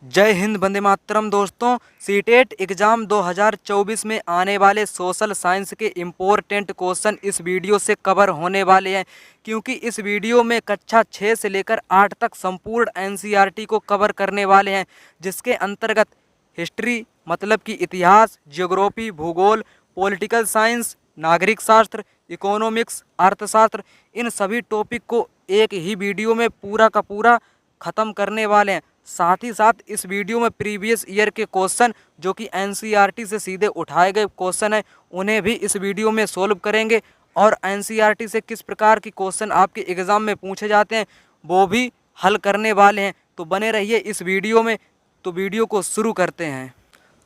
जय हिंद, वंदे मातरम। दोस्तों, CTET exam 2024 में आने वाले सोशल साइंस के इम्पोर्टेंट क्वेश्चन इस वीडियो से कवर होने वाले हैं, क्योंकि इस वीडियो में कक्षा 6 से लेकर 8 तक संपूर्ण एनसीईआरटी को कवर करने वाले हैं, जिसके अंतर्गत हिस्ट्री मतलब कि इतिहास, ज्योग्राफी, भूगोल, पॉलिटिकल साइंस, नागरिक शास्त्र, इकोनॉमिक्स, अर्थशास्त्र, इन सभी टॉपिक को एक ही वीडियो में पूरा का पूरा ख़त्म करने वाले हैं। साथ ही साथ इस वीडियो में प्रीवियस ईयर के क्वेश्चन जो कि एनसीईआरटी से सीधे उठाए गए क्वेश्चन हैं, उन्हें भी इस वीडियो में सोल्व करेंगे और एनसीईआरटी से किस प्रकार के क्वेश्चन आपके एग्ज़ाम में पूछे जाते हैं वो भी हल करने वाले हैं। तो बने रहिए इस वीडियो में। तो वीडियो को शुरू करते हैं।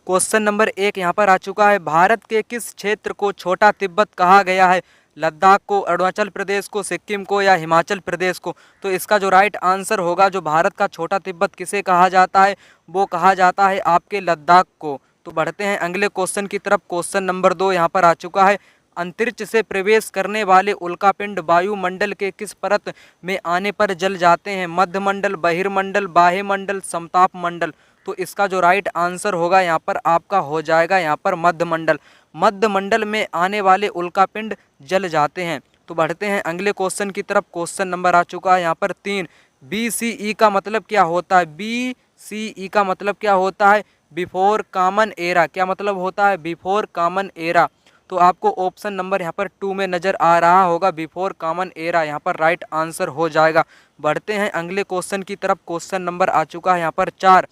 क्वेश्चन नंबर 1 यहाँ पर आ चुका है। भारत के किस क्षेत्र को छोटा तिब्बत कहा गया है? लद्दाख को, अरुणाचल प्रदेश को, सिक्किम को या हिमाचल प्रदेश को? तो इसका जो राइट आंसर होगा, जो भारत का छोटा तिब्बत किसे कहा जाता है, वो कहा जाता है आपके लद्दाख को। तो बढ़ते हैं अगले क्वेश्चन की तरफ। क्वेश्चन नंबर 2 यहाँ पर आ चुका है। अंतरिक्ष से प्रवेश करने वाले उल्कापिंड वायुमंडल के किस परत में आने पर जल जाते हैं? मध्यमंडल, बहिर्मंडल, बाह्यमंडल, समताप मंडल? तो इसका जो राइट आंसर होगा यहाँ पर आपका हो जाएगा यहाँ पर मध्यमंडल। मध्यमंडल में आने वाले उल्कापिंड जल जाते हैं। तो बढ़ते हैं अगले क्वेश्चन की तरफ। क्वेश्चन नंबर आ चुका है यहाँ पर 3। BCE का मतलब क्या होता है? BCE का मतलब क्या होता है? Before common era. क्या मतलब होता है? Before common era. तो आपको ऑप्शन नंबर यहाँ पर 2 में नज़र आ रहा होगा, बिफोर कॉमन एरा यहाँ पर राइट आंसर हो जाएगा। बढ़ते हैं अगले क्वेश्चन की तरफ। क्वेश्चन नंबर आ चुका है यहाँ पर 4।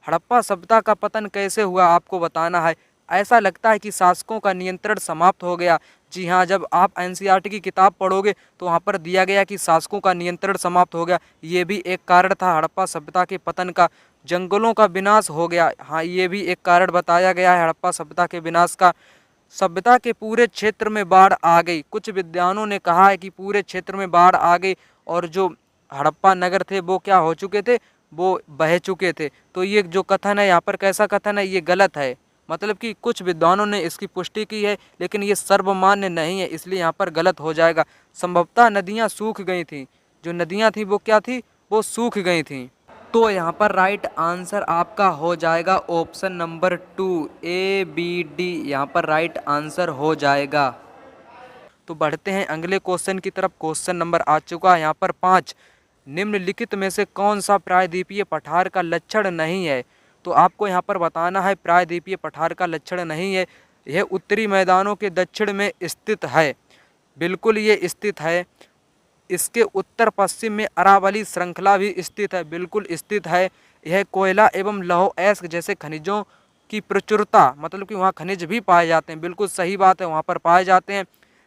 हड़प्पा सभ्यता का पतन कैसे हुआ, आपको बताना है। ऐसा लगता है कि शासकों का नियंत्रण समाप्त हो गया। जी हाँ, जब आप एनसीईआरटी की किताब पढ़ोगे तो वहाँ पर दिया गया कि शासकों का नियंत्रण समाप्त हो गया। ये भी एक कारण था हड़प्पा सभ्यता के पतन का। जंगलों का विनाश हो गया, हाँ ये भी एक कारण बताया गया है हड़प्पा सभ्यता के विनाश का। सभ्यता के पूरे क्षेत्र में बाढ़ आ गई। कुछ विद्वानों ने कहा है कि पूरे क्षेत्र में बाढ़ आ गई और जो हड़प्पा नगर थे वो क्या हो चुके थे, वो बह चुके थे। तो ये जो कथन है यहाँ पर कैसा कथन है, ये गलत है। मतलब कि कुछ विद्वानों ने इसकी पुष्टि की है, लेकिन ये सर्वमान्य नहीं है, इसलिए यहाँ पर गलत हो जाएगा। संभवतः नदियाँ सूख गई थीं। जो नदियाँ थीं वो क्या थी, वो सूख गई थीं। तो यहाँ पर राइट आंसर आपका हो जाएगा ऑप्शन नंबर 2, ABD यहाँ पर राइट आंसर हो जाएगा। तो बढ़ते हैं अगले क्वेश्चन की तरफ। क्वेश्चन नंबर आ चुका है यहाँ पर 5। निम्नलिखित में से कौन सा प्रायद्वीपीय पठार का लक्षण नहीं है? तो आपको यहाँ पर बताना है प्रायद्वीपीय पठार का लक्षण नहीं है। यह उत्तरी मैदानों के दक्षिण में स्थित है। बिल्कुल ये स्थित है। इसके उत्तर पश्चिम में अरावली श्रृंखला भी स्थित है, बिल्कुल स्थित है। यह कोयला एवं लौह अयस्क जैसे खनिजों की प्रचुरता, मतलब कि वहाँ खनिज भी पाए जाते हैं, बिल्कुल सही बात है, वहाँ पर पाए जाते हैं।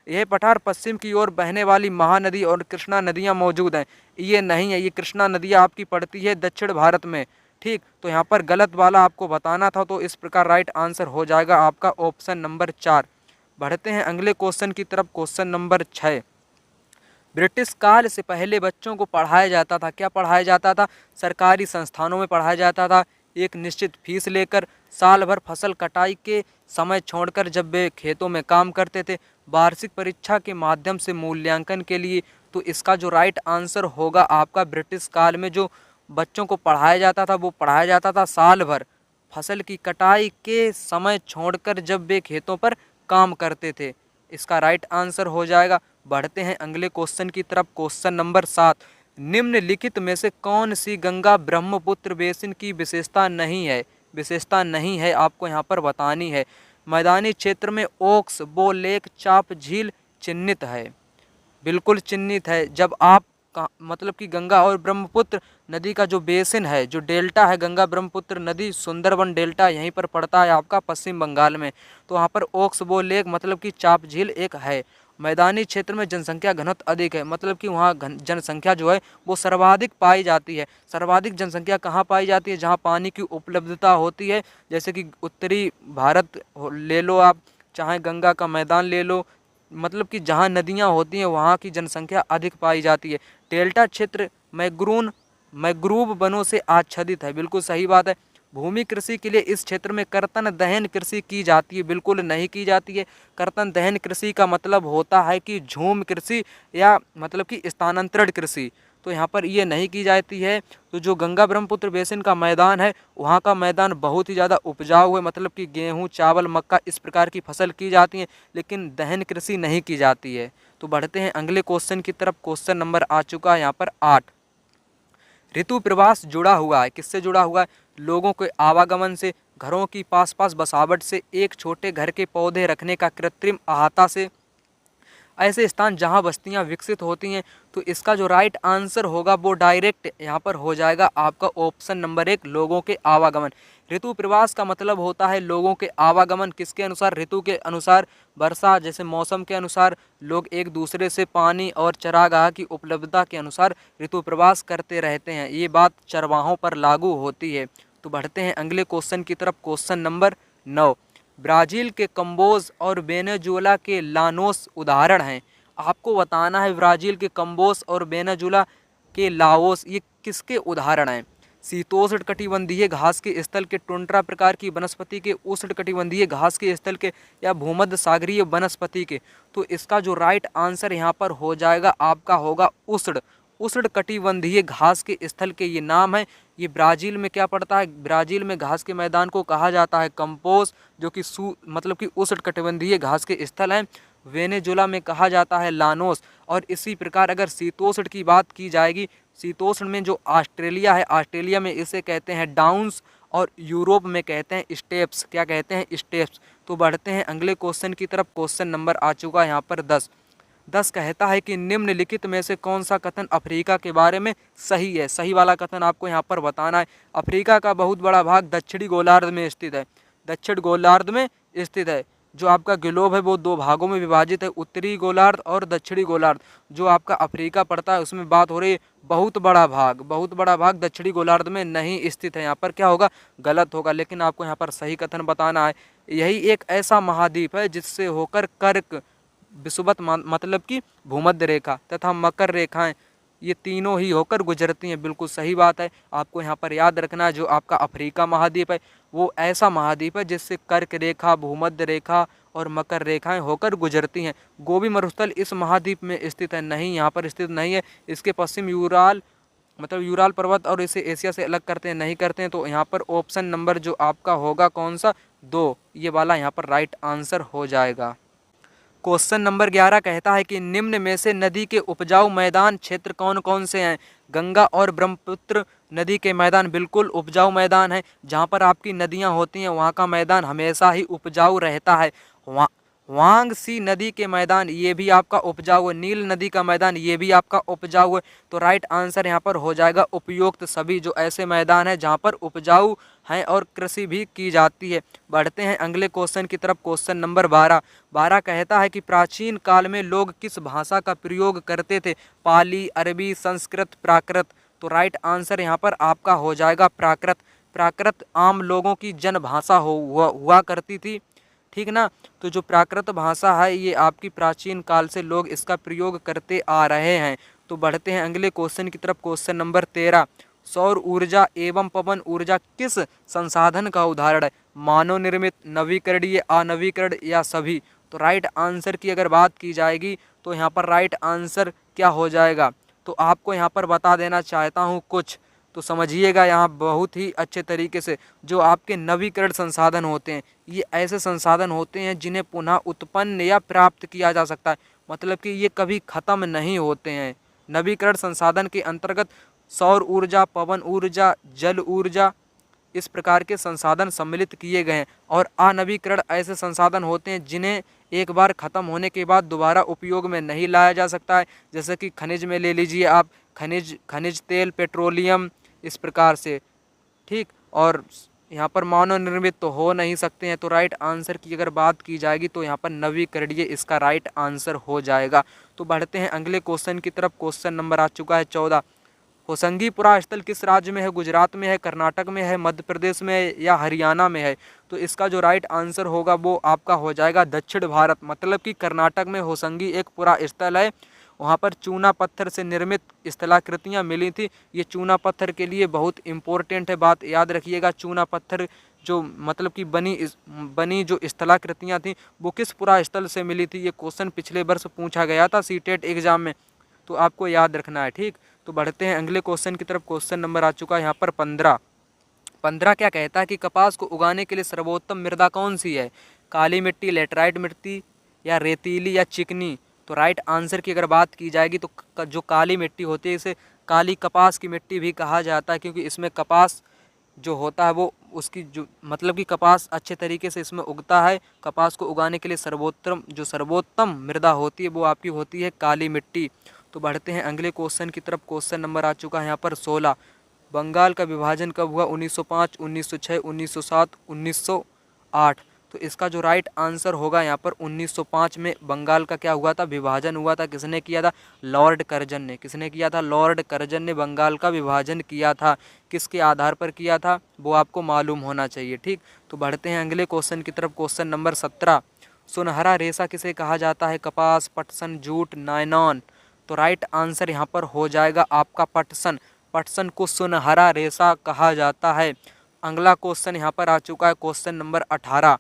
यह पठार पश्चिम की ओर बहने वाली महानदी और कृष्णा नदियाँ मौजूद हैं। ये नहीं है, ये कृष्णा नदियाँ आपकी पड़ती है दक्षिण भारत में। ठीक, तो यहाँ पर गलत वाला आपको बताना था, तो इस प्रकार राइट आंसर हो जाएगा आपका ऑप्शन नंबर 4। बढ़ते हैं अगले क्वेश्चन की तरफ। Question number 6। ब्रिटिश काल से पहले बच्चों को पढ़ाया जाता था, क्या पढ़ाया जाता था? सरकारी संस्थानों में पढ़ाया जाता था, एक निश्चित फीस लेकर। साल भर फसल कटाई के समय छोड़कर जब वे खेतों में काम करते थे। वार्षिक परीक्षा के माध्यम से मूल्यांकन के लिए। तो इसका जो राइट आंसर होगा आपका, ब्रिटिश काल में जो बच्चों को पढ़ाया जाता था वो पढ़ाया जाता था साल भर, फसल की कटाई के समय छोड़कर जब वे खेतों पर काम करते थे। इसका राइट आंसर हो जाएगा। बढ़ते हैं अगले क्वेश्चन की तरफ। Question number 7। निम्नलिखित में से कौन सी गंगा ब्रह्मपुत्र बेसिन की विशेषता नहीं है? विशेषता नहीं है, आपको यहाँ पर बतानी है। मैदानी क्षेत्र में ओक्स बो लेक चाप झील चिन्हित है, बिल्कुल चिन्हित है। जब आप मतलब कि गंगा और ब्रह्मपुत्र नदी का जो बेसिन है, जो डेल्टा है, गंगा ब्रह्मपुत्र नदी सुंदरबन डेल्टा यहीं पर पड़ता है आपका पश्चिम बंगाल में। तो वहाँ पर ओक्सबो लेक मतलब कि चाप झील एक है। मैदानी क्षेत्र में जनसंख्या घनत्व अधिक है, मतलब कि वहाँ जनसंख्या जो है वो सर्वाधिक पाई जाती है। सर्वाधिक जनसंख्या कहाँ पाई जाती है? जहाँ पानी की उपलब्धता होती है, जैसे कि उत्तरी भारत ले लो आप, चाहे गंगा का मैदान ले लो, मतलब कि जहाँ नदियाँ होती हैं वहाँ की जनसंख्या अधिक पाई जाती है। डेल्टा क्षेत्र मैग्रोव वनों से आच्छादित है, बिल्कुल सही बात है। भूमि कृषि के लिए इस क्षेत्र में कर्तन दहन कृषि की जाती है, बिल्कुल नहीं की जाती है। कर्तन दहन कृषि का मतलब होता है कि झूम कृषि या मतलब कि स्थानांतरण कृषि। तो यहाँ पर ये नहीं की जाती है। तो जो गंगा ब्रह्मपुत्र बेसिन का मैदान है वहाँ का मैदान बहुत ही ज़्यादा उपजाऊ है, मतलब कि गेहूँ, चावल, मक्का इस प्रकार की फसल की जाती है, लेकिन दहन कृषि नहीं की जाती है। तो बढ़ते हैं अगले क्वेश्चन की तरफ। क्वेश्चन नंबर आ चुका है यहाँ पर 8। ऋतु प्रवास जुड़ा हुआ है, किससे जुड़ा हुआ है? लोगों के आवागमन से, घरों की पास पास बसावट से, एक छोटे घर के पौधे रखने का कृत्रिम अहाता से, ऐसे स्थान जहां बस्तियां विकसित होती हैं। तो इसका जो राइट आंसर होगा वो डायरेक्ट यहाँ पर हो जाएगा आपका ऑप्शन नंबर 1, लोगों के आवागमन। ऋतु प्रवास का मतलब होता है लोगों के आवागमन, किसके अनुसार? ऋतु के अनुसार, वर्षा जैसे मौसम के अनुसार लोग एक दूसरे से पानी और चरागाह की उपलब्धता के अनुसार ऋतु प्रवास करते रहते हैं। ये बात चरवाहों पर लागू होती है। तो बढ़ते हैं अगले क्वेश्चन की तरफ। Question number 9। ब्राज़ील के कंबोज और वेनेजुएला के लाओस उदाहरण हैं। आपको बताना है ब्राज़ील के कंबोज और वेनेजुएला के लाओस ये किसके उदाहरण हैं? शीतोष्ण कटिबंधीय घास के स्थल के, टुंड्रा प्रकार की वनस्पति के, उष्ण कटिबंधीय घास के स्थल के, या भूमध्य सागरीय वनस्पति के। तो इसका जो राइट आंसर यहाँ पर हो जाएगा आपका होगा उष्ण कटिबंधीय घास के स्थल के ये नाम है। ये ब्राज़ील में क्या पड़ता है? ब्राज़ील में घास के मैदान को कहा जाता है कंपोज, जो कि मतलब कि उष्ण कटिबंधीय घास के स्थल हैं। वेनेजुएला में कहा जाता है लानोस। और इसी प्रकार अगर शीतोष्ण की बात की जाएगी, शीतोष्ण में जो ऑस्ट्रेलिया है, ऑस्ट्रेलिया में इसे कहते हैं डाउन्स, और यूरोप में कहते हैं स्टेप्स। क्या कहते हैं? स्टेप्स। तो बढ़ते हैं अगले क्वेश्चन की तरफ। क्वेश्चन नंबर आ चुका है यहाँ पर 10 कहता है कि निम्नलिखित में से कौन सा कथन अफ्रीका के बारे में सही है? सही वाला कथन आपको यहाँ पर बताना है। अफ्रीका का बहुत बड़ा भाग दक्षिणी गोलार्ध में स्थित है। दक्षिण गोलार्ध में स्थित है। जो आपका ग्लोब है वो 2 भागों में विभाजित है, उत्तरी गोलार्ध और दक्षिणी गोलार्ध। जो आपका अफ्रीका पड़ता है उसमें बात हो रही है बहुत बड़ा भाग दक्षिणी गोलार्ध में नहीं स्थित है। यहाँ पर क्या होगा? गलत होगा। लेकिन आपको यहाँ पर सही कथन बताना है। यही एक ऐसा महाद्वीप है जिससे होकर कर्क, विषुवत मतलब कि भूमध्य रेखा तथा मकर रेखाएं, ये तीनों ही होकर गुजरती हैं। बिल्कुल सही बात है। आपको यहाँ पर याद रखना है जो आपका अफ्रीका महाद्वीप है वो ऐसा महाद्वीप है जिससे कर्क रेखा, भूमध्य रेखा और मकर रेखाएं होकर गुजरती हैं। गोबी मरुस्थल इस महाद्वीप में स्थित है नहीं, यहाँ पर स्थित नहीं है। इसके पश्चिम यूराल मतलब यूराल पर्वत और इसे एशिया से अलग करते हैं, नहीं करते हैं। तो यहाँ पर ऑप्शन नंबर जो आपका होगा कौन सा? 2, ये वाला यहाँ पर राइट आंसर हो जाएगा। क्वेश्चन नंबर 11 कहता है कि निम्न में से नदी के उपजाऊ मैदान क्षेत्र कौन कौन से हैं? गंगा और ब्रह्मपुत्र नदी के मैदान बिल्कुल उपजाऊ मैदान है। जहाँ पर आपकी नदियाँ होती हैं वहाँ का मैदान हमेशा ही उपजाऊ रहता है। वांगसी नदी के मैदान ये भी आपका उपजाऊ है। नील नदी का मैदान ये भी आपका उपजाऊ है। तो राइट आंसर यहाँ पर हो जाएगा उपयुक्त सभी, जो ऐसे मैदान हैं जहाँ पर उपजाऊ हैं और कृषि भी की जाती है। बढ़ते हैं अगले क्वेश्चन की तरफ। क्वेश्चन नंबर 12 कहता है कि प्राचीन काल में लोग किस भाषा का प्रयोग करते थे? पाली, अरबी, संस्कृत, प्राकृत। तो राइट आंसर यहाँ पर आपका हो जाएगा प्राकृत। प्राकृत आम लोगों की जनभाषा हुआ करती थी, ठीक ना। तो जो प्राकृत भाषा है ये आपकी प्राचीन काल से लोग इसका प्रयोग करते आ रहे हैं। तो बढ़ते हैं अगले क्वेश्चन की तरफ। Question number 13। सौर ऊर्जा एवं पवन ऊर्जा किस संसाधन का उदाहरण है? मानव निर्मित, नवीकरणीय, अनवीकरण या सभी? तो राइट आंसर की अगर बात की जाएगी तो यहाँ पर राइट आंसर क्या हो जाएगा? तो आपको यहाँ पर बता देना चाहता हूँ कुछ, तो समझिएगा यहाँ बहुत ही अच्छे तरीके से। जो आपके नवीकरण संसाधन होते हैं ये ऐसे संसाधन होते हैं जिन्हें पुनः उत्पन्न या प्राप्त किया जा सकता है, मतलब कि ये कभी ख़त्म नहीं होते हैं। नवीकरण संसाधन के अंतर्गत सौर ऊर्जा, पवन ऊर्जा, जल ऊर्जा इस प्रकार के संसाधन सम्मिलित किए गए हैं। और अनवीकरण ऐसे संसाधन होते हैं जिन्हें एक बार ख़त्म होने के बाद दोबारा उपयोग में नहीं लाया जा सकता है। जैसे कि खनिज में ले लीजिए आप, खनिज तेल, पेट्रोलियम, इस प्रकार से, ठीक। और यहाँ पर मानव निर्मित तो हो नहीं सकते हैं। तो राइट आंसर की अगर बात की जाएगी तो यहाँ पर नवीकरणीय इसका राइट आंसर हो जाएगा। तो बढ़ते हैं अगले क्वेश्चन की तरफ। क्वेश्चन नंबर आ चुका है 14। होसंगीपुरा स्थल किस राज्य में है? गुजरात में है, कर्नाटक में है, मध्य प्रदेश में है या हरियाणा में है? तो इसका जो राइट आंसर होगा वो आपका हो जाएगा दक्षिण भारत, मतलब कि कर्नाटक में होसंगी एक पूरा स्थल है। वहाँ पर चूना पत्थर से निर्मित स्थलाकृतियाँ मिली थी। ये चूना पत्थर के लिए बहुत इम्पोर्टेंट है, बात याद रखिएगा। चूना पत्थर जो मतलब कि बनी जो स्थलाकृतियाँ थी वो किस पूरा स्थल से मिली थी? ये क्वेश्चन पिछले वर्ष पूछा गया था सीटेट एग्जाम में, तो आपको याद रखना है, ठीक। तो बढ़ते हैं अगले क्वेश्चन की तरफ। क्वेश्चन नंबर आ चुका है यहाँ पर 15 क्या कहता है कि कपास को उगाने के लिए सर्वोत्तम मृदा कौन सी है? काली मिट्टी, लेटराइट मिट्टी या रेतीली या चिकनी? तो राइट आंसर की अगर बात की जाएगी तो जो काली मिट्टी होती है इसे काली कपास की मिट्टी भी कहा जाता है, क्योंकि इसमें कपास जो होता है वो उसकी जो मतलब कि कपास अच्छे तरीके से इसमें उगता है। कपास को उगाने के लिए सर्वोत्तम मृदा होती है वो आपकी होती है काली मिट्टी। तो बढ़ते हैं अगले क्वेश्चन की तरफ। क्वेश्चन नंबर आ चुका है यहाँ पर 16। बंगाल का विभाजन कब हुआ? 1905, 1906, 1907, 1908? तो इसका जो राइट आंसर होगा यहाँ पर 1905 में बंगाल का क्या हुआ था? विभाजन हुआ था। किसने किया था? लॉर्ड कर्जन ने। किसने किया था? लॉर्ड कर्जन ने बंगाल का विभाजन किया था। किसके आधार पर किया था वो आपको मालूम होना चाहिए, ठीक। तो बढ़ते हैं अगले क्वेश्चन की तरफ। Question number 17। सुनहरा रेशा किसे कहा जाता है? कपास, पटसन, जूट, नायलॉन? तो राइट आंसर यहाँ पर हो जाएगा आपका पटसन। पटसन को सुनहरा रेशा कहा जाता है। अगला क्वेश्चन यहाँ पर आ चुका है। Question number 18।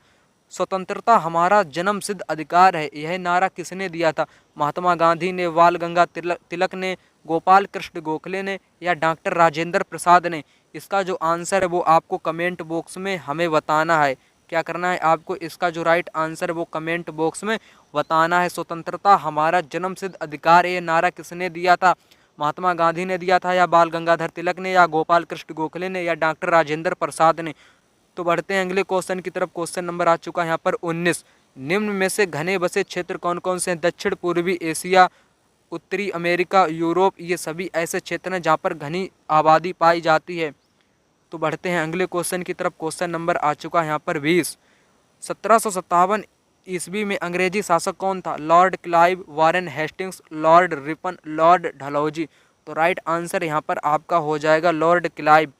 स्वतंत्रता हमारा जन्मसिद्ध अधिकार है, यह नारा किसने दिया था? महात्मा गांधी ने, बाल गंगाधर तिलक ने, गोपाल कृष्ण गोखले ने या डॉक्टर राजेंद्र प्रसाद ने? इसका जो आंसर है वो आपको कमेंट बॉक्स में हमें बताना है। क्या करना है आपको? इसका जो राइट आंसर है वो कमेंट बॉक्स में बताना है। स्वतंत्रता हमारा जन्मसिद्ध अधिकार है, ये नारा किसने दिया था? महात्मा गांधी ने दिया था या बाल गंगाधर तिलक ने या गोपाल कृष्ण गोखले ने या डॉक्टर राजेंद्र प्रसाद ने? तो बढ़ते हैं अगले क्वेश्चन की तरफ। क्वेश्चन नंबर आ चुका है यहाँ पर 19। निम्न में से घने बसे क्षेत्र कौन कौन से हैं? दक्षिण पूर्वी एशिया, उत्तरी अमेरिका, यूरोप? ये सभी ऐसे क्षेत्र हैं जहाँ पर घनी आबादी पाई जाती है। तो बढ़ते हैं अगले क्वेश्चन की तरफ। क्वेश्चन नंबर आ चुका है यहाँ पर 20। 1757 ईस्वी में अंग्रेजी शासक कौन था? Lord Clive, Warren Hastings, Lord Ripon, Lord Dalhousie? तो राइट आंसर यहाँ पर आपका हो जाएगा लॉर्ड क्लाइव।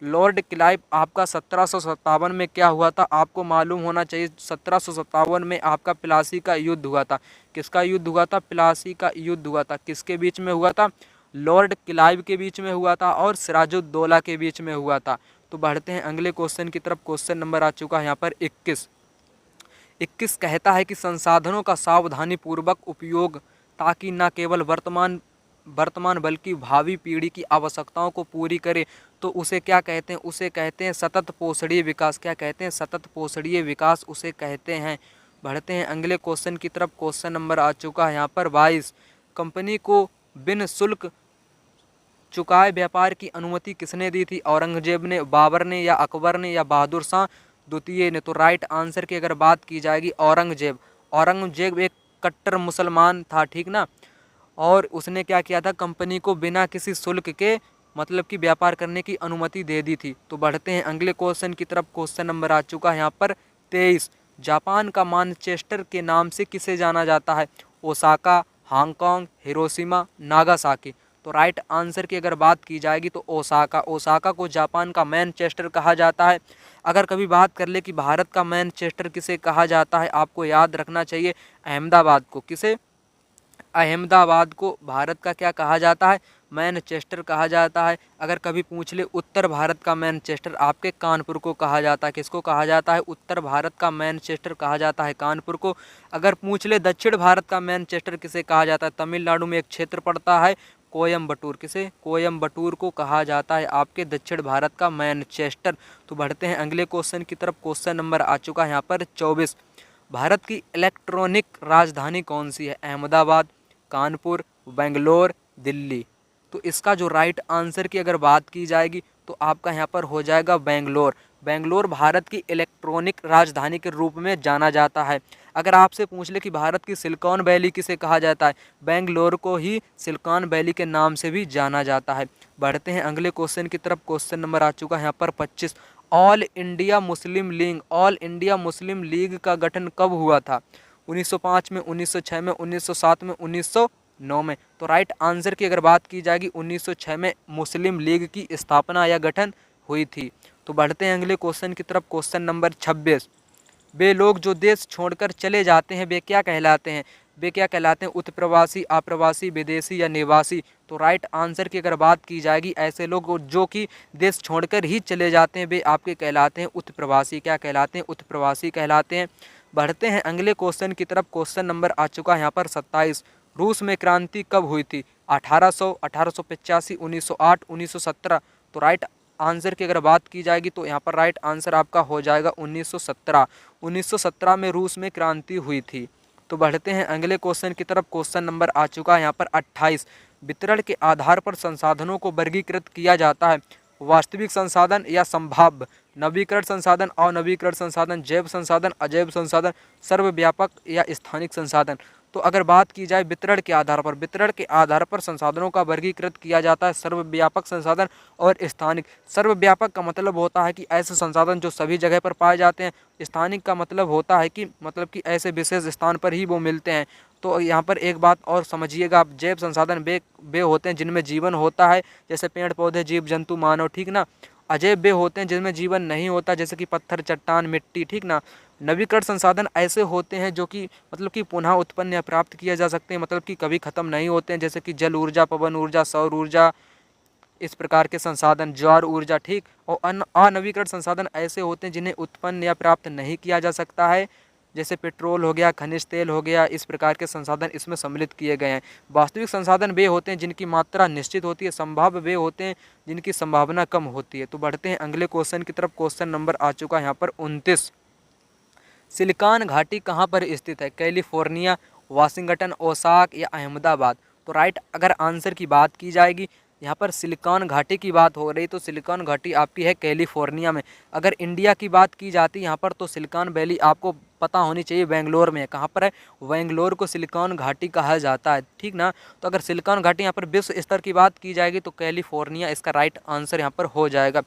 लॉर्ड क्लाइव आपका 1757 में क्या हुआ था आपको मालूम होना चाहिए। 1757 में आपका प्लासी का युद्ध हुआ था। किसका युद्ध हुआ था? प्लासी का युद्ध हुआ था। किसके बीच में हुआ था? लॉर्ड क्लाइव के बीच में हुआ था और सिराजुद्दौला के बीच में हुआ था। तो बढ़ते हैं अगले क्वेश्चन की तरफ। क्वेश्चन नंबर आ चुका है यहाँ पर 21 कहता है कि संसाधनों का सावधानीपूर्वक उपयोग ताकि न केवल वर्तमान बल्कि भावी पीढ़ी की आवश्यकताओं को पूरी करे, तो उसे क्या कहते हैं? उसे कहते हैं सतत पोषणीय विकास। क्या कहते हैं? सतत पोषणीय विकास उसे कहते हैं। बढ़ते हैं अगले क्वेश्चन की तरफ। क्वेश्चन नंबर आ चुका है यहाँ पर 22। कंपनी को बिन शुल्क चुकाए व्यापार की अनुमति किसने दी थी? औरंगजेब ने, बाबर ने या अकबर ने या बहादुर शाह द्वितीय ने? तो राइट आंसर की अगर बात की जाएगी औरंगजेब। औरंगजेब एक कट्टर मुसलमान था, ठीक ना। और उसने क्या किया था? कंपनी को बिना किसी शुल्क के मतलब कि व्यापार करने की अनुमति दे दी थी। तो बढ़ते हैं अगले क्वेश्चन की तरफ। क्वेश्चन नंबर आ चुका है यहाँ पर 23। जापान का मानचेस्टर के नाम से किसे जाना जाता है? Osaka, Hong Kong, Hiroshima, Nagasaki? तो राइट आंसर की अगर बात की जाएगी तो ओसाका। ओसाका को जापान का मैनचेस्टर कहा जाता है। अगर कभी बात कर ले कि भारत का मैनचेस्टर किसे कहा जाता है, आपको याद रखना चाहिए अहमदाबाद को। किसे? अहमदाबाद को भारत का क्या कहा जाता है? मैनचेस्टर कहा जाता है। अगर कभी पूछ ले उत्तर भारत का मैनचेस्टर, आपके कानपुर को कहा जाता है। किसको कहा जाता है? उत्तर भारत का मैनचेस्टर कहा जाता है कानपुर को। अगर पूछ ले दक्षिण भारत का मैनचेस्टर किसे कहा जाता है? तमिलनाडु में एक क्षेत्र पड़ता है कोयम्बटूर। किसे? कोयम्बटूर को कहा जाता है आपके दक्षिण भारत का मैनचेस्टर। तो बढ़ते हैं अगले क्वेश्चन की तरफ। क्वेश्चन नंबर आ चुका है यहाँ पर 24। भारत की इलेक्ट्रॉनिक राजधानी कौन सी है? अहमदाबाद, कानपुर, बेंगलोर, दिल्ली? तो इसका जो राइट आंसर की अगर बात की जाएगी तो आपका यहाँ पर हो जाएगा बेंगलोर। बेंगलोर भारत की इलेक्ट्रॉनिक राजधानी के रूप में जाना जाता है। अगर आपसे पूछ ले कि भारत की सिलिकॉन वैली किसे कहा जाता है? बेंगलोर को ही सिलिकॉन वैली के नाम से भी जाना जाता है। बढ़ते हैं अगले क्वेश्चन की तरफ। क्वेश्चन नंबर आ चुका है यहाँ पर 25। ऑल इंडिया मुस्लिम लीग का गठन कब हुआ था? 1905 में, 1906 में, 1907 में, 1909 में? तो राइट आंसर की अगर बात की जाएगी 1906 में मुस्लिम लीग की स्थापना या गठन हुई थी। तो बढ़ते हैं अगले क्वेश्चन की तरफ। Question number 26। वे लोग जो देश छोड़कर चले जाते हैं वे क्या कहलाते हैं? वे क्या कहलाते हैं? उत्प्रवासी, अप्रवासी, विदेशी या निवासी? तो राइट आंसर की अगर बात की जाएगी ऐसे लोग जो कि देश छोड़कर ही चले जाते हैं वे आपके कहलाते हैं उत्प्रवासी। क्या कहलाते हैं? उत्प्रवासी कहलाते हैं। बढ़ते हैं अगले क्वेश्चन की तरफ। क्वेश्चन नंबर आ चुका है यहाँ पर 27। रूस में क्रांति कब हुई थी? 1800, 1885, 1908, 1917। तो राइट आंसर की अगर बात की जाएगी तो यहाँ पर राइट आंसर आपका हो जाएगा 1917। 1917 में रूस में क्रांति हुई थी। तो बढ़ते हैं अगले क्वेश्चन की तरफ। क्वेश्चन नंबर आ चुका है यहाँ पर 28। वितरण के आधार पर संसाधनों को वर्गीकृत किया जाता है। वास्तविक संसाधन या संभाव्य, नवीकरण संसाधन, अनवीकरण संसाधन, जैव संसाधन, अजैव संसाधन, सर्वव्यापक या स्थानिक संसाधन। तो अगर बात की जाए वितरण के आधार पर, वितरण के आधार पर संसाधनों का वर्गीकृत किया जाता है सर्वव्यापक संसाधन और स्थानिक। सर्वव्यापक का मतलब होता है कि ऐसे संसाधन जो सभी जगह पर पाए जाते हैं। स्थानिक का मतलब होता है कि ऐसे विशेष स्थान पर ही वो मिलते हैं। तो यहाँ पर एक बात और समझिएगा आप, जैव संसाधन वे होते हैं जिनमें जीवन होता है, जैसे पेड़ पौधे, जीव जंतु, मानव, ठीक ना। अजैव वे होते हैं जिनमें जीवन नहीं होता, जैसे कि पत्थर, चट्टान, मिट्टी, ठीक ना। नवीकरण संसाधन ऐसे होते हैं जो कि पुनः उत्पन्न या प्राप्त किया जा सकते हैं, कि कभी खत्म नहीं होते हैं, जैसे कि जल ऊर्जा, पवन ऊर्जा, सौर ऊर्जा, इस प्रकार के संसाधन, ज्वार ऊर्जा, ठीक। और अनवीकरण संसाधन ऐसे होते हैं जिन्हें उत्पन्न या प्राप्त नहीं किया जा सकता है, जैसे पेट्रोल हो गया, खनिज तेल हो गया, इस प्रकार के संसाधन इसमें सम्मिलित किए गए हैं। वास्तविक संसाधन वे होते हैं जिनकी मात्रा निश्चित होती है। संभाव्य वे होते हैं जिनकी संभावना कम होती है। तो बढ़ते हैं अगले क्वेश्चन की तरफ। क्वेश्चन नंबर आ चुका है यहाँ पर 29। सिलिकॉन घाटी कहाँ पर स्थित है? कैलिफोर्निया, वाशिंगटन, ओसाक या अहमदाबाद। तो राइट अगर आंसर की बात की जाएगी, यहाँ पर सिलिकॉन घाटी की बात हो रही, तो सिलिकॉन घाटी आपकी है कैलिफोर्निया में। अगर इंडिया की बात की जाती यहाँ पर, तो सिलिकॉन वैली आपको पता होनी चाहिए बेंगलोर में है। कहाँ पर है? बेंगलोर को सिलिकॉन घाटी कहा जाता है, ठीक ना। तो अगर सिलिकॉन घाटी यहाँ पर विश्व स्तर की बात की जाएगी तो कैलिफोर्निया इसका राइट आंसर यहाँ पर हो जाएगा।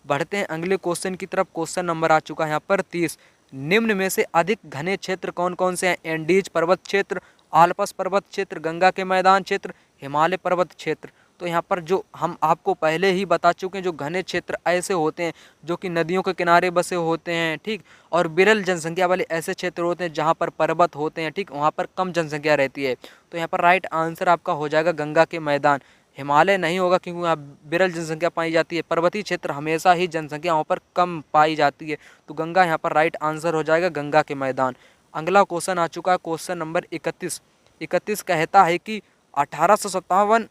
बढ़ते हैं अगले क्वेश्चन की तरफ। क्वेश्चन नंबर आ चुका है यहाँ पर 30। निम्न में से अधिक घने क्षेत्र कौन कौन से हैं? एंडीज पर्वत क्षेत्र, आल्प्स पर्वत क्षेत्र, गंगा के मैदान क्षेत्र, हिमालय पर्वत क्षेत्र। तो यहाँ पर जो हम आपको पहले ही बता चुके हैं, जो घने क्षेत्र ऐसे होते हैं जो कि नदियों के किनारे बसे होते हैं, ठीक। और विरल जनसंख्या वाले ऐसे क्षेत्र होते हैं जहाँ पर पर्वत होते हैं, ठीक, वहाँ पर कम जनसंख्या रहती है। तो यहाँ पर राइट आंसर आपका हो जाएगा गंगा के मैदान। हिमालय नहीं होगा क्योंकि वहाँ विरल जनसंख्या पाई जाती है। पर्वतीय क्षेत्र हमेशा ही जनसंख्या वहाँ पर कम पाई जाती है। तो गंगा यहाँ पर राइट आंसर हो जाएगा, गंगा के मैदान। अगला क्वेश्चन आ चुका है, क्वेश्चन नंबर 31। 31 कहता है कि 1857,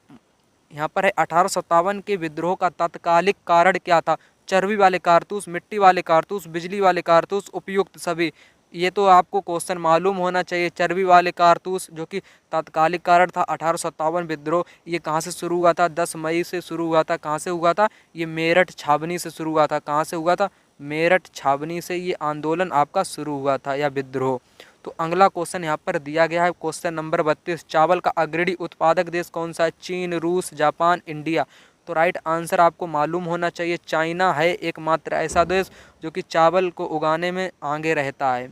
यहाँ पर है 1857 के विद्रोह का तात्कालिक कारण क्या था? चर्बी वाले कारतूस, मिट्टी वाले कारतूस, बिजली वाले कारतूस, उपयुक्त सभी। ये तो आपको क्वेश्चन मालूम होना चाहिए। चर्बी वाले कारतूस जो कि तात्कालिक कारण था। 1857 विद्रोह ये कहाँ से शुरू हुआ था? 10 मई से शुरू हुआ था। कहाँ से हुआ था? ये मेरठ छावनी से शुरू हुआ था। कहाँ से हुआ था? मेरठ छावनी से ये आंदोलन आपका शुरू हुआ था या विद्रोह। तो अगला क्वेश्चन यहाँ पर दिया गया है, क्वेश्चन नंबर 32। चावल का अग्रणी उत्पादक देश कौन सा है? चीन, रूस, जापान, इंडिया। तो राइट आंसर आपको मालूम होना चाहिए, चाइना है एकमात्र ऐसा देश जो कि चावल को उगाने में आगे रहता है।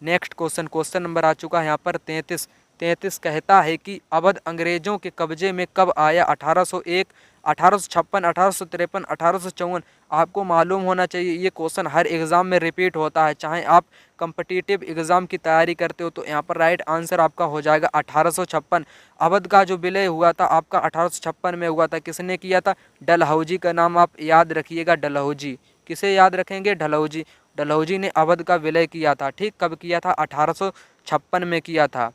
नेक्स्ट क्वेश्चन, क्वेश्चन नंबर आ चुका है यहाँ पर 33। 33 कहता है कि अवध अंग्रेजों के कब्जे में कब आया? 1801, 1856, 1853, 1854। आपको मालूम होना चाहिए, ये क्वेश्चन हर एग्ज़ाम में रिपीट होता है। चाहे आप कम्पिटिटिव एग्ज़ाम की तैयारी करते हो तो यहाँ पर राइट आंसर आपका हो जाएगा 1856। अवध का जो विलय हुआ था आपका 1856 में हुआ था। किसने किया था? डलहौजी का नाम आप याद रखिएगा, डलहौजी। किसे याद रखेंगे? डलहौजी। डलहौजी ने अवध का विलय किया था, ठीक। कब किया था? 1856 में किया था।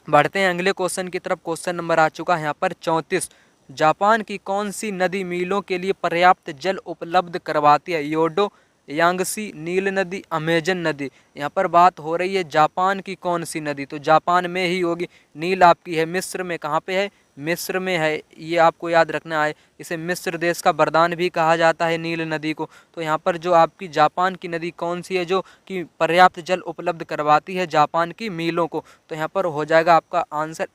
बढ़ते हैं अगले क्वेश्चन की तरफ। क्वेश्चन नंबर आ चुका है यहाँ पर 34। जापान की कौन सी नदी मीलों के लिए पर्याप्त जल उपलब्ध करवाती है? योडो, यांगसी, नील नदी, अमेजन नदी। यहाँ पर बात हो रही है जापान की कौन सी नदी, तो जापान में ही होगी। नील आपकी है मिस्र में। कहाँ पे है? मिस्र में है, ये आपको याद रखना है। इसे मिस्र देश का वरदान भी कहा जाता है नील नदी को। तो यहाँ पर जो आपकी जापान की नदी कौन सी है जो कि पर्याप्त जल उपलब्ध करवाती है जापान की मीलों को? तो यहाँ पर हो जाएगा आपका आंसर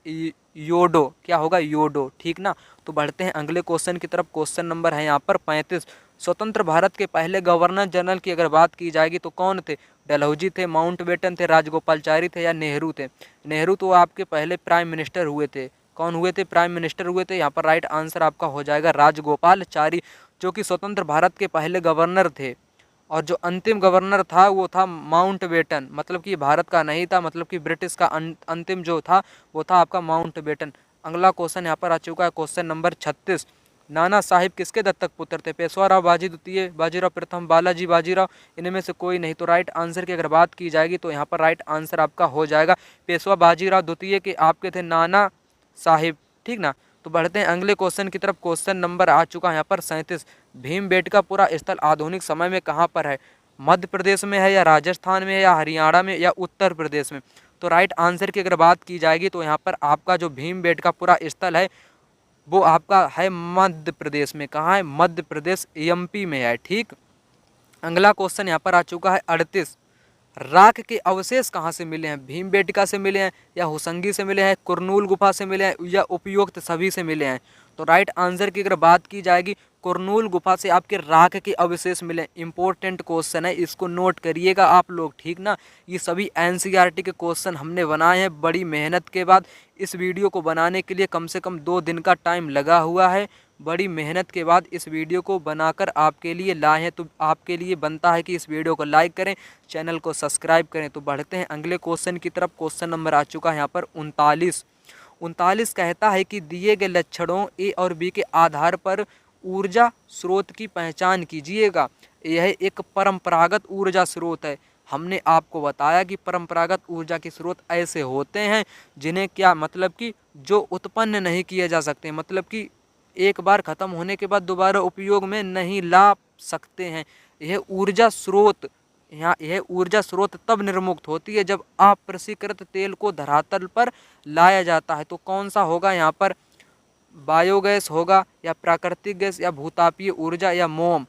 योडो। क्या होगा? योडो, ठीक ना। तो बढ़ते हैं अगले क्वेश्चन की तरफ। क्वेश्चन नंबर है यहाँ पर 35। स्वतंत्र भारत के पहले गवर्नर जनरल की अगर बात की जाएगी तो कौन थे? डलहौजी थे, माउंटबेटन थे, राजगोपालचारी थे या नेहरू थे? नेहरू तो आपके पहले प्राइम मिनिस्टर हुए थे। कौन हुए थे? प्राइम मिनिस्टर हुए थे। यहाँ पर राइट आंसर आपका हो जाएगा राजगोपालचारी, जो कि स्वतंत्र भारत के पहले गवर्नर थे। और जो अंतिम गवर्नर था वो था माउंटबेटन, मतलब कि भारत का नहीं था, मतलब कि ब्रिटिश का अंतिम जो था वो था आपका माउंटबेटन। अगला क्वेश्चन यहाँ पर आ चुका है, क्वेश्चन नंबर 36। नाना साहिब किसके दत्तक पुत्र थे? पेशवा राव बाजी द्वितीय, बाजीराव प्रथम, बालाजी बाजीराव, इनमें से कोई नहीं। तो राइट आंसर की अगर बात की जाएगी तो यहाँ पर राइट आंसर आपका हो जाएगा पेशवा बाजीराव द्वितीय के आपके थे नाना साहिब, ठीक ना। तो बढ़ते हैं अगले क्वेश्चन की तरफ। क्वेश्चन नंबर आ चुका है यहाँ पर 37। भीमबेटका पूरा स्थल आधुनिक समय में कहाँ पर है? मध्य प्रदेश में है, या राजस्थान में है, या हरियाणा में, या उत्तर प्रदेश में? तो राइट आंसर की अगर बात की जाएगी तो यहाँ पर आपका जो भीमबेटका पूरा स्थल है वो आपका है मध्य प्रदेश में। कहाँ है? मध्य प्रदेश, एमपी में है, ठीक। अगला क्वेश्चन यहाँ पर आ चुका है 38। राख के अवशेष कहाँ से मिले हैं? भीमबेटका से मिले हैं, या होसंगी से मिले हैं, कुरनूल गुफा से मिले हैं, या उपयुक्त सभी से मिले हैं? तो राइट आंसर की अगर बात की जाएगी, कुरनूल गुफा से आपके राख के अवशेष मिले। इंपॉर्टेंट क्वेश्चन है, इसको नोट करिएगा आप लोग, ठीक ना। ये सभी एनसीईआरटी के क्वेश्चन हमने बनाए हैं बड़ी मेहनत के बाद। इस वीडियो को बनाने के लिए कम से कम 2 दिन का टाइम लगा हुआ है। बड़ी मेहनत के बाद इस वीडियो को बनाकर आपके लिए लाए हैं, तो आपके लिए बनता है कि इस वीडियो को लाइक करें, चैनल को सब्सक्राइब करें। तो बढ़ते हैं अगले क्वेश्चन की तरफ। क्वेश्चन नंबर आ चुका है यहाँ पर 39 कहता है कि दिए गए लक्षणों ए और बी के आधार पर ऊर्जा स्रोत की पहचान कीजिएगा। यह एक परंपरागत ऊर्जा स्रोत है। हमने आपको बताया कि परंपरागत ऊर्जा के स्रोत ऐसे होते हैं जिन्हें क्या मतलब कि जो उत्पन्न नहीं किए जा सकते, मतलब कि एक बार ख़त्म होने के बाद दोबारा उपयोग में नहीं ला सकते हैं। यह ऊर्जा स्रोत यह ऊर्जा स्रोत तब निर्मुक्त होती है जब अप्रशीकृत तेल को धरातल पर लाया जाता है। तो कौन सा होगा यहाँ पर? बायोगैस होगा, या प्राकृतिक गैस, या भूतापीय ऊर्जा, या मोम?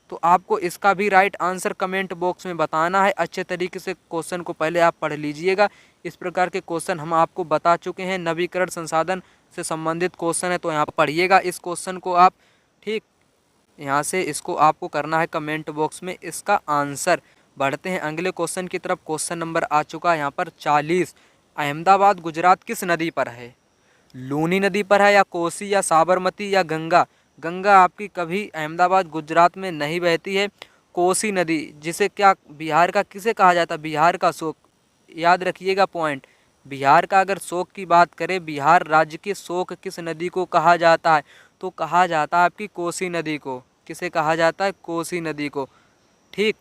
तो आपको इसका भी राइट आंसर कमेंट बॉक्स में बताना है। अच्छे तरीके से क्वेश्चन को पहले आप पढ़ लीजिएगा। इस प्रकार के क्वेश्चन हम आपको बता चुके हैं, नवीकरण संसाधन से संबंधित क्वेश्चन है, तो यहाँ पढ़िएगा इस क्वेश्चन को आप, ठीक। यहाँ से इसको आपको करना है कमेंट बॉक्स में इसका आंसर। बढ़ते हैं अगले क्वेश्चन की तरफ। क्वेश्चन नंबर आ चुका है यहाँ पर 40। अहमदाबाद गुजरात किस नदी पर है? लूनी नदी पर है, या कोसी, या साबरमती, या गंगा? गंगा आपकी कभी अहमदाबाद गुजरात में नहीं बहती है। कोसी नदी, जिसे क्या बिहार का किसे कहा जाता है? बिहार का शोक, याद रखिएगा पॉइंट। बिहार का अगर शोक की बात करें, बिहार राज्य के शोक किस नदी को कहा जाता है? तो कहा जाता है आपकी कोसी नदी को। किसे कहा जाता है? कोसी नदी को, ठीक।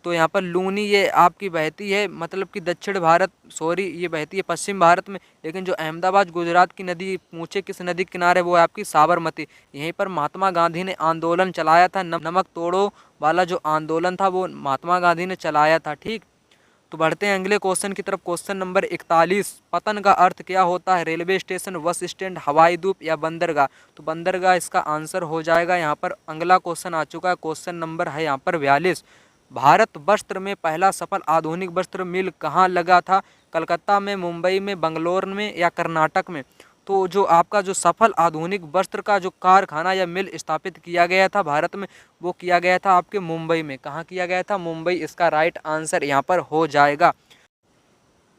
तो यहाँ पर लूनी ये आपकी बहती है, मतलब कि दक्षिण भारत, सॉरी, ये बहती है पश्चिम भारत में। लेकिन जो अहमदाबाद गुजरात की नदी पूछे किस नदी के किनारे, वो है आपकी साबरमती। यहीं पर महात्मा गांधी ने आंदोलन चलाया था, नमक तोड़ो वाला जो आंदोलन था वो महात्मा गांधी ने चलाया था, ठीक। तो बढ़ते हैं अगले क्वेश्चन की तरफ। Question number 41। पतन का अर्थ क्या होता है? रेलवे स्टेशन, बस स्टैंड, हवाई धूप, या बंदरगाह? तो बंदरगाह इसका आंसर हो जाएगा। यहाँ पर अगला क्वेश्चन आ चुका है। क्वेश्चन नंबर है यहाँ पर 42। भारत वस्त्र में पहला सफल आधुनिक वस्त्र मिल कहाँ लगा था? कलकत्ता में, मुंबई में, बंगलोर में, या कर्नाटक में? तो जो आपका जो सफल आधुनिक वस्त्र का जो कारखाना या मिल स्थापित किया गया था भारत में, वो किया गया था आपके मुंबई में। कहाँ किया गया था? मुंबई इसका राइट आंसर यहाँ पर हो जाएगा।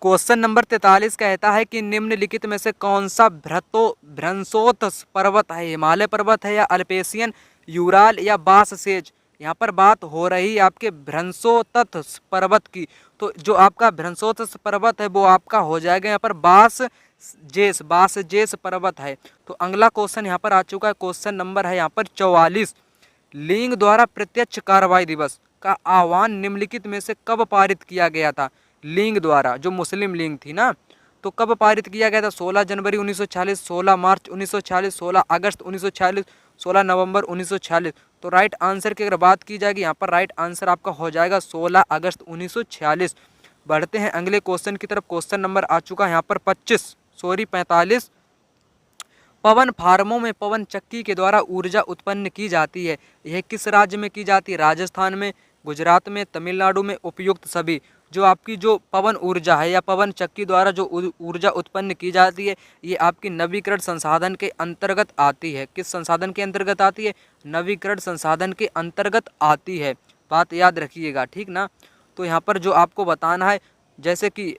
क्वेश्चन नंबर 43 कहता है कि निम्नलिखित में से कौन सा भ्रंशोत्स पर्वत है? हिमालय पर्वत है, या अल्पेशियन, यूराल, या बाससेज? यहाँ पर बात हो रही है आपके भ्रंशोत्स पर्वत की। तो जो आपका भ्रंशोत्स पर्वत है वो आपका हो जाएगा यहाँ पर बासजेस पर्वत है। तो अगला क्वेश्चन यहाँ पर आ चुका है। क्वेश्चन नंबर है यहाँ पर 44। लीग द्वारा प्रत्यक्ष कार्रवाई दिवस का आह्वान निम्नलिखित में से कब पारित किया गया था? लीग द्वारा, जो मुस्लिम लीग थी ना, तो कब पारित किया गया था? 16 जनवरी 1946, 16 मार्च 1946, 16 अगस्त 1946, 16 नवंबर 1946? तो राइट आंसर की अगर बात की जाएगी, यहाँ पर राइट आंसर आपका हो जाएगा 16 अगस्त 1946। बढ़ते हैं अगले क्वेश्चन की तरफ। क्वेश्चन नंबर आ चुका है यहाँ पर 45। पवन फार्मों में पवन चक्की के द्वारा ऊर्जा उत्पन्न की जाती है। यह किस राज्य में की जाती है? राजस्थान में, गुजरात में, तमिलनाडु में, उपयुक्त सभी? जो आपकी जो पवन ऊर्जा है या पवन चक्की द्वारा जो ऊर्जा उत्पन्न की जाती है, ये आपकी नवीकरण संसाधन के अंतर्गत आती है। किस संसाधन के अंतर्गत आती है? नवीकरण संसाधन के अंतर्गत आती है। बात याद रखिएगा, ठीक ना। तो यहाँ पर जो आपको बताना है, जैसे कि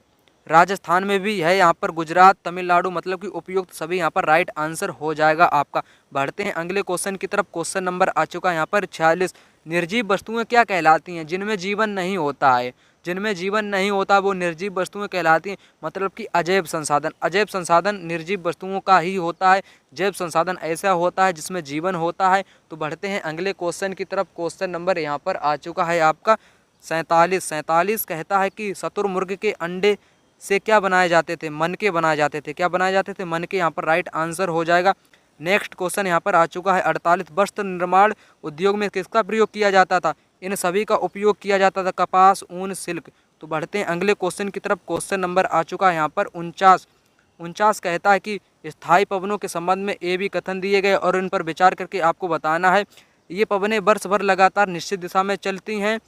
राजस्थान में भी है, यहाँ पर गुजरात, तमिलनाडु, मतलब कि उपयुक्त सभी यहाँ पर राइट आंसर हो जाएगा आपका। बढ़ते हैं अगले क्वेश्चन की तरफ। क्वेश्चन नंबर आ चुका है यहाँ पर 46। निर्जीव वस्तुएं क्या कहलाती हैं? जिनमें जीवन नहीं होता है। जिनमें जीवन नहीं होता वो निर्जीव वस्तुएं कहलाती हैं, मतलब कि अजैव संसाधन। अजैव संसाधन निर्जीव वस्तुओं का ही होता है। जैव संसाधन ऐसा होता है जिसमें जीवन होता है। तो बढ़ते हैं अगले क्वेश्चन की तरफ। क्वेश्चन नंबर यहाँ पर आ चुका है आपका 47 कहता है कि शुतुरमुर्ग के अंडे से क्या बनाए जाते थे? मनके बनाए जाते थे। क्या बनाए जाते थे? मनके यहाँ पर राइट आंसर हो जाएगा। नेक्स्ट क्वेश्चन यहाँ पर आ चुका है 48। वस्त्र निर्माण उद्योग में किसका प्रयोग किया जाता था? इन सभी का उपयोग किया जाता था, कपास, ऊन, सिल्क। तो बढ़ते हैं अगले क्वेश्चन की तरफ। क्वेश्चन नंबर आ चुका है यहाँ पर 49 कहता है कि स्थायी पवनों के संबंध में ए बी कथन दिए गए और इन पर विचार करके आपको बताना है। ये पवनें वर्ष भर लगातार निश्चित दिशा में चलती हैं।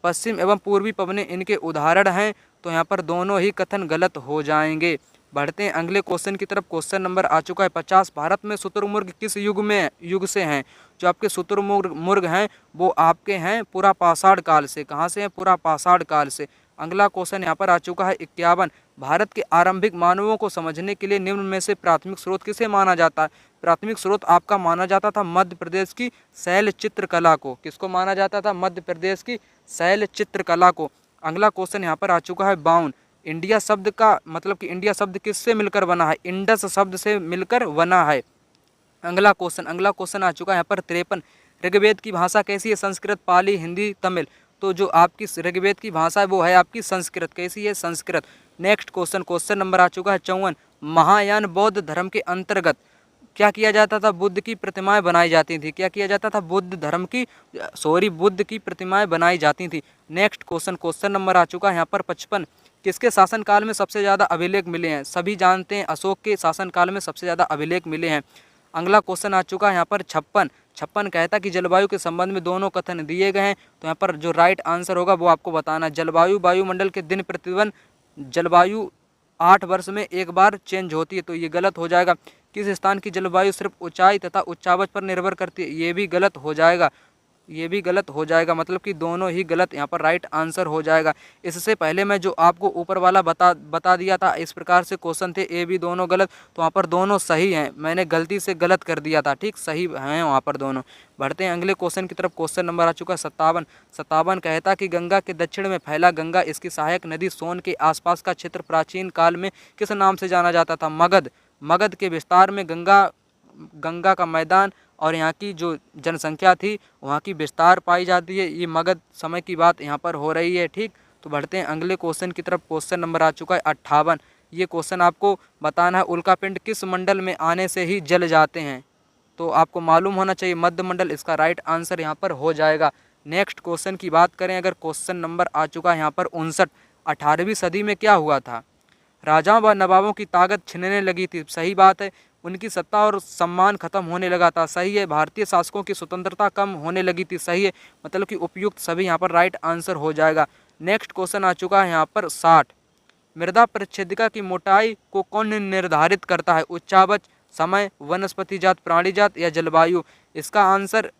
पश्चिम एवं पूर्वी पवनें इनके उदाहरण हैं। तो यहाँ पर दोनों ही कथन गलत हो जाएंगे। बढ़ते हैं अगले क्वेश्चन की तरफ। क्वेश्चन नंबर आ चुका है 50। भारत में शुतुरमुर्ग किस युग से हैं? जो आपके शुतुरमुर्ग हैं वो आपके हैं पुरापाषाण काल से। कहाँ से हैं? पुरापाषाण काल से। अगला क्वेश्चन यहाँ पर आ चुका है 51। भारत के आरंभिक मानवों को समझने के लिए निम्न में से प्राथमिक स्रोत किसे माना जाता है? प्राथमिक स्रोत आपका माना जाता था मध्य प्रदेश की शैल चित्रकला को। किसको माना जाता था? मध्य प्रदेश की शैल चित्रकला को। अगला क्वेश्चन यहाँ पर आ चुका है 52। इंडिया शब्द का मतलब कि इंडिया शब्द किससे मिलकर बना है? इंडस शब्द से मिलकर बना है। अगला क्वेश्चन आ चुका है यहाँ पर 53। ऋग्वेद की भाषा कैसी है? संस्कृत, पाली, हिंदी, तमिल। तो जो आपकी ऋग्वेद की भाषा है वो है आपकी संस्कृत। कैसी है? संस्कृत। नेक्स्ट क्वेश्चन नंबर आ चुका है 54। महायान बौद्ध धर्म के अंतर्गत क्या किया जाता था? बुद्ध की प्रतिमाएं बनाई जाती थी। क्या किया जाता था? बुद्ध की प्रतिमाएं बनाई जाती थी। नेक्स्ट क्वेश्चन नंबर आ चुका है यहाँ पर 55। किसके शासनकाल में सबसे ज़्यादा अभिलेख मिले हैं? सभी जानते हैं अशोक के शासनकाल में सबसे ज़्यादा अभिलेख मिले हैं। अगला क्वेश्चन आ चुका है यहाँ पर 56 कहता है कि जलवायु के संबंध में दोनों कथन दिए गए हैं। तो यहाँ पर जो राइट आंसर होगा वो आपको बताना। जलवायु वायुमंडल के दिन प्रतिदिन जलवायु 8 वर्ष में एक बार चेंज होती है। तो ये गलत हो जाएगा। किस स्थान की जलवायु सिर्फ ऊंचाई तथा उच्चावच पर निर्भर करती है? ये भी गलत हो जाएगा। मतलब कि दोनों ही गलत यहाँ पर राइट आंसर हो जाएगा। इससे पहले मैं जो आपको ऊपर वाला बता दिया था, इस प्रकार से क्वेश्चन थे ए बी दोनों गलत। तो वहाँ पर दोनों सही हैं। मैंने गलती से गलत कर दिया था, ठीक। सही हैं वहाँ पर दोनों। बढ़ते हैं अगले क्वेश्चन की तरफ। क्वेश्चन नंबर आ चुका है 57 कहता कि गंगा के दक्षिण में फैला गंगा इसकी सहायक नदी सोन के आसपास का क्षेत्र प्राचीन काल में किस नाम से जाना जाता था? मगध के विस्तार में गंगा का मैदान और यहाँ की जो जनसंख्या थी वहाँ की विस्तार पाई जाती है। ये मगध समय की बात यहाँ पर हो रही है, ठीक। तो बढ़ते हैं अगले क्वेश्चन की तरफ। क्वेश्चन नंबर आ चुका है 58। ये क्वेश्चन आपको बताना है उल्कापिंड किस मंडल में आने से ही जल जाते हैं? तो आपको मालूम होना चाहिए मध्य मंडल इसका राइट आंसर यहाँ पर हो जाएगा। नेक्स्ट क्वेश्चन की बात करें अगर, क्वेश्चन नंबर आ चुका है यहाँ पर 59। 18वीं सदी में क्या हुआ था? राजाओं व नवाबों की ताकत छिनने लगी थी। सही बात है। उनकी सत्ता और सम्मान खत्म होने लगा था। सही है। भारतीय शासकों की स्वतंत्रता कम होने लगी थी। सही है। मतलब कि उपयुक्त सभी यहाँ पर राइट आंसर हो जाएगा। नेक्स्ट क्वेश्चन आ चुका है यहाँ पर 60। मृदा परिच्छेदिका की मोटाई को कौन निर्धारित करता है? उच्चावच, समय, वनस्पति जात, प्राणी जात या जलवायु? इसका आंसर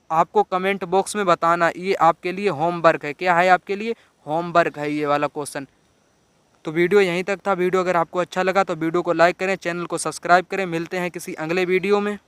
आपको कमेंट बॉक्स में बताना। ये आपके लिए होमवर्क है। क्या है? आपके लिए होमवर्क है ये वाला क्वेश्चन। तो वीडियो यहीं तक था। वीडियो अगर आपको अच्छा लगा तो वीडियो को लाइक करें, चैनल को सब्सक्राइब करें। मिलते हैं किसी अगले वीडियो में।